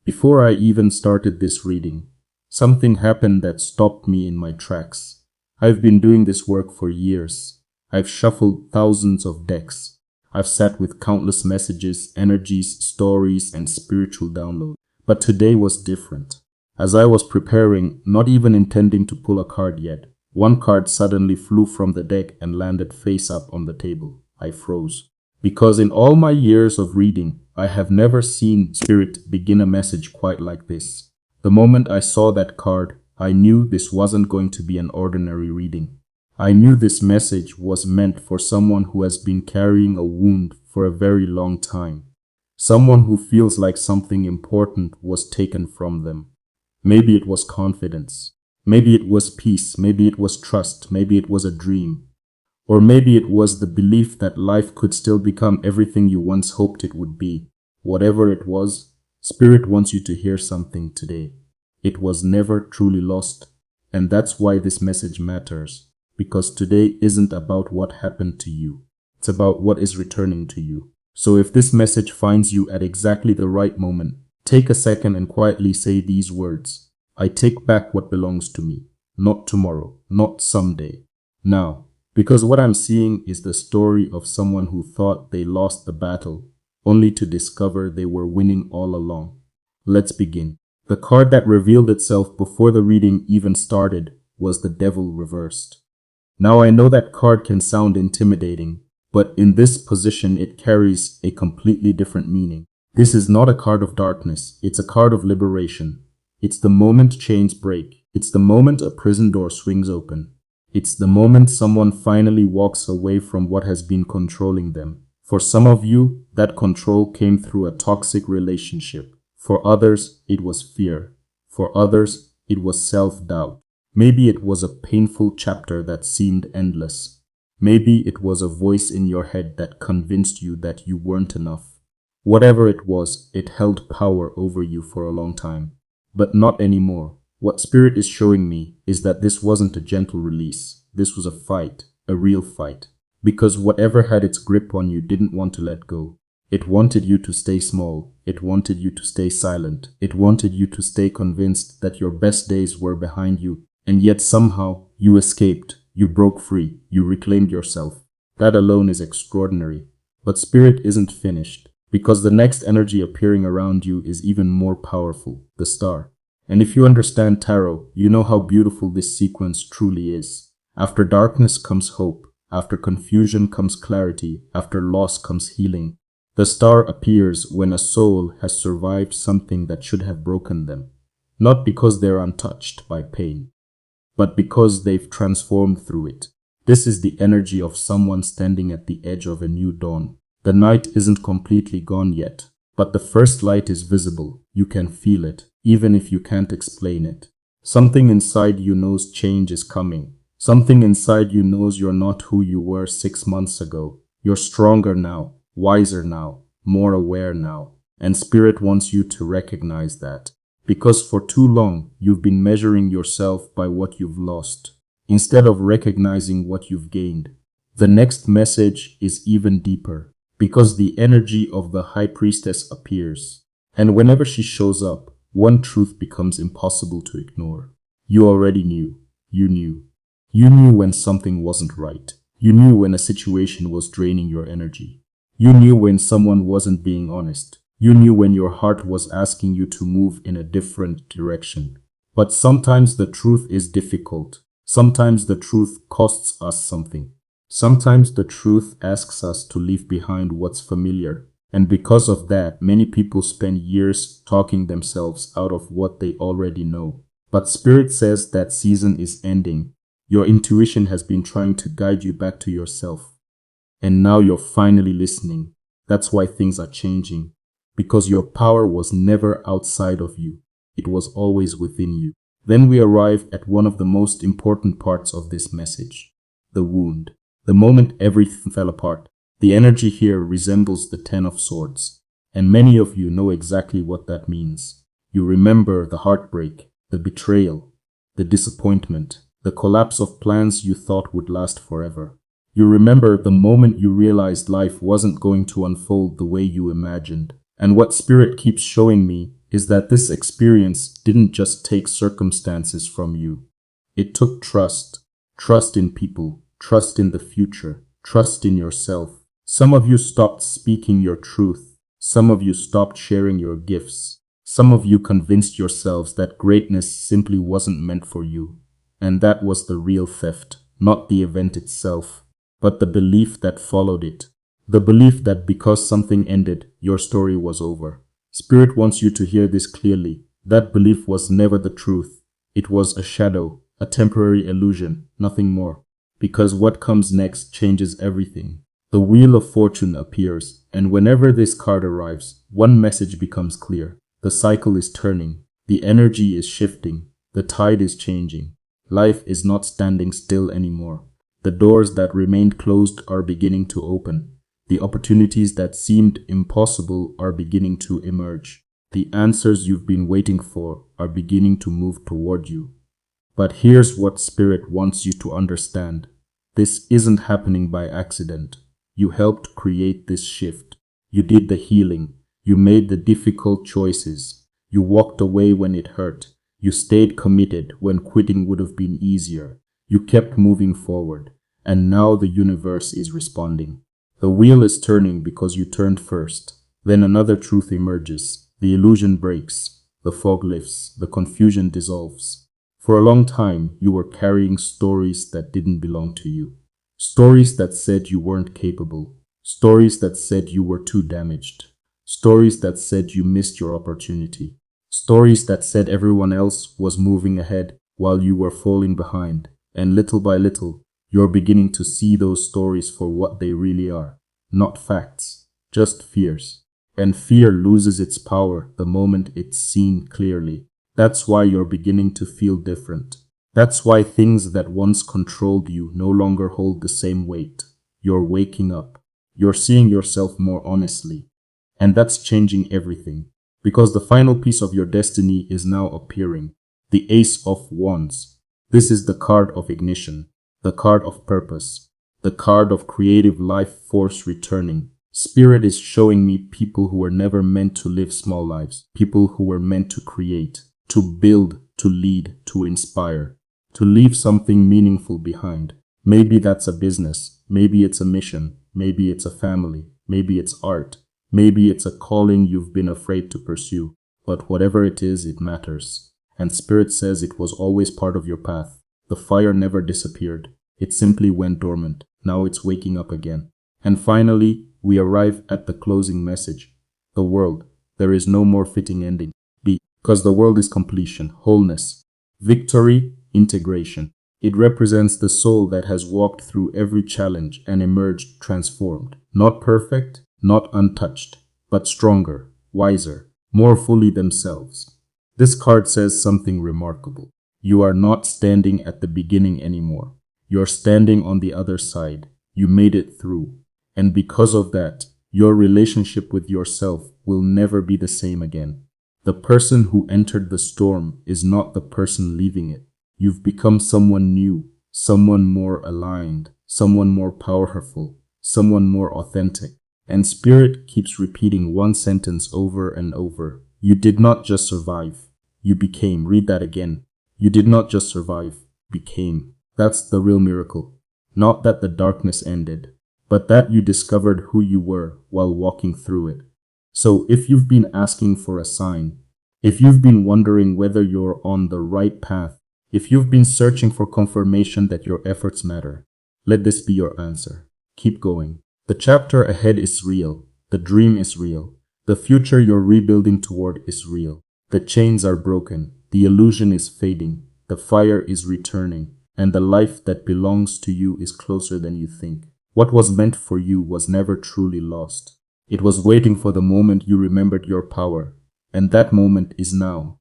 Before I even started this reading, something happened that stopped me in my tracks. I've been doing this work for years. I've shuffled thousands of decks. I've sat with countless messages, energies, stories, and spiritual downloads. But today was different. As I was preparing, not even intending to pull a card yet, one card suddenly flew from the deck and landed face up on the table. I froze. Because in all my years of reading, I have never seen Spirit begin a message quite like this. The moment I saw that card, I knew this wasn't going to be an ordinary reading. I knew this message was meant for someone who has been carrying a wound for a very long time. Someone who feels like something important was taken from them. Maybe it was confidence. Maybe it was peace. Maybe it was trust. Maybe it was a dream. Or maybe it was the belief that life could still become everything you once hoped it would be. Whatever it was, Spirit wants you to hear something today. It was never truly lost. And that's why this message matters. Because today isn't about what happened to you. It's about what is returning to you. So if this message finds you at exactly the right moment, take a second and quietly say these words. I take back what belongs to me. Not tomorrow. Not someday. Now. Because what I'm seeing is the story of someone who thought they lost the battle, only to discover they were winning all along. Let's begin. The card that revealed itself before the reading even started was the Devil reversed. Now I know that card can sound intimidating, but in this position it carries a completely different meaning. This is not a card of darkness, it's a card of liberation. It's the moment chains break. It's the moment a prison door swings open. It's the moment someone finally walks away from what has been controlling them. For some of you, that control came through a toxic relationship. For others, it was fear. For others, it was self-doubt. Maybe it was a painful chapter that seemed endless. Maybe it was a voice in your head that convinced you that you weren't enough. Whatever it was, it held power over you for a long time. But not anymore. What Spirit is showing me is that this wasn't a gentle release. This was a fight, a real fight. Because whatever had its grip on you didn't want to let go. It wanted you to stay small. It wanted you to stay silent. It wanted you to stay convinced that your best days were behind you. And yet somehow you escaped. You broke free. You reclaimed yourself. That alone is extraordinary. But Spirit isn't finished. Because the next energy appearing around you is even more powerful. The Star. And if you understand tarot, you know how beautiful this sequence truly is. After darkness comes hope. After confusion comes clarity. After loss comes healing. The Star appears when a soul has survived something that should have broken them. Not because they're untouched by pain, but because they've transformed through it. This is the energy of someone standing at the edge of a new dawn. The night isn't completely gone yet, but the first light is visible. You can feel it. Even if you can't explain it. Something inside you knows change is coming. Something inside you knows you're not who you were 6 months ago. You're stronger now, wiser now, more aware now. And Spirit wants you to recognize that. Because for too long, you've been measuring yourself by what you've lost, instead of recognizing what you've gained. The next message is even deeper, because the energy of the High Priestess appears. And whenever she shows up, one truth becomes impossible to ignore. You already knew. You knew. You knew when something wasn't right. You knew when a situation was draining your energy. You knew when someone wasn't being honest. You knew when your heart was asking you to move in a different direction. But sometimes the truth is difficult. Sometimes the truth costs us something. Sometimes the truth asks us to leave behind what's familiar. And because of that, many people spend years talking themselves out of what they already know. But Spirit says that season is ending. Your intuition has been trying to guide you back to yourself. And now you're finally listening. That's why things are changing. Because your power was never outside of you. It was always within you. Then we arrive at one of the most important parts of this message. The wound. The moment everything fell apart. The energy here resembles the Ten of Swords, and many of you know exactly what that means. You remember the heartbreak, the betrayal, the disappointment, the collapse of plans you thought would last forever. You remember the moment you realized life wasn't going to unfold the way you imagined. And what Spirit keeps showing me is that this experience didn't just take circumstances from you. It took trust. Trust in people, trust in the future, trust in yourself. Some of you stopped speaking your truth. Some of you stopped sharing your gifts. Some of you convinced yourselves that greatness simply wasn't meant for you. And that was the real theft, not the event itself, but the belief that followed it. The belief that because something ended, your story was over. Spirit wants you to hear this clearly. That belief was never the truth. It was a shadow, a temporary illusion, nothing more. Because what comes next changes everything. The Wheel of Fortune appears, and whenever this card arrives, one message becomes clear. The cycle is turning. The energy is shifting. The tide is changing. Life is not standing still anymore. The doors that remained closed are beginning to open. The opportunities that seemed impossible are beginning to emerge. The answers you've been waiting for are beginning to move toward you. But here's what Spirit wants you to understand. This isn't happening by accident. You helped create this shift. You did the healing. You made the difficult choices. You walked away when it hurt. You stayed committed when quitting would have been easier. You kept moving forward. And now the universe is responding. The wheel is turning because you turned first. Then another truth emerges. The illusion breaks. The fog lifts. The confusion dissolves. For a long time, you were carrying stories that didn't belong to you. Stories that said you weren't capable. Stories that said you were too damaged. Stories that said you missed your opportunity. Stories that said everyone else was moving ahead while you were falling behind. And little by little, you're beginning to see those stories for what they really are. Not facts, just fears. And fear loses its power the moment it's seen clearly. That's why you're beginning to feel different. That's why things that once controlled you no longer hold the same weight. You're waking up. You're seeing yourself more honestly. And that's changing everything. Because the final piece of your destiny is now appearing. The Ace of Wands. This is the card of ignition. The card of purpose. The card of creative life force returning. Spirit is showing me people who were never meant to live small lives. People who were meant to create, to build, to lead, to inspire, to leave something meaningful behind. Maybe that's a business. Maybe it's a mission. Maybe it's a family. Maybe it's art. Maybe it's a calling you've been afraid to pursue. But whatever it is, it matters. And Spirit says it was always part of your path. The fire never disappeared. It simply went dormant. Now it's waking up again. And finally, we arrive at the closing message. The world. There is no more fitting ending. Because the world is completion, wholeness, victory, integration. It represents the soul that has walked through every challenge and emerged transformed. Not perfect, not untouched, but stronger, wiser, more fully themselves. This card says something remarkable. You are not standing at the beginning anymore. You're standing on the other side. You made it through. And because of that, your relationship with yourself will never be the same again. The person who entered the storm is not the person leaving it. You've become someone new, someone more aligned, someone more powerful, someone more authentic. And Spirit keeps repeating one sentence over and over. You did not just survive. You became. Read that again. You did not just survive. Became. That's the real miracle. Not that the darkness ended, but that you discovered who you were while walking through it. So if you've been asking for a sign, if you've been wondering whether you're on the right path, if you've been searching for confirmation that your efforts matter, let this be your answer. Keep going. The chapter ahead is real. The dream is real. The future you're rebuilding toward is real. The chains are broken. The illusion is fading. The fire is returning. And the life that belongs to you is closer than you think. What was meant for you was never truly lost. It was waiting for the moment you remembered your power. And that moment is now.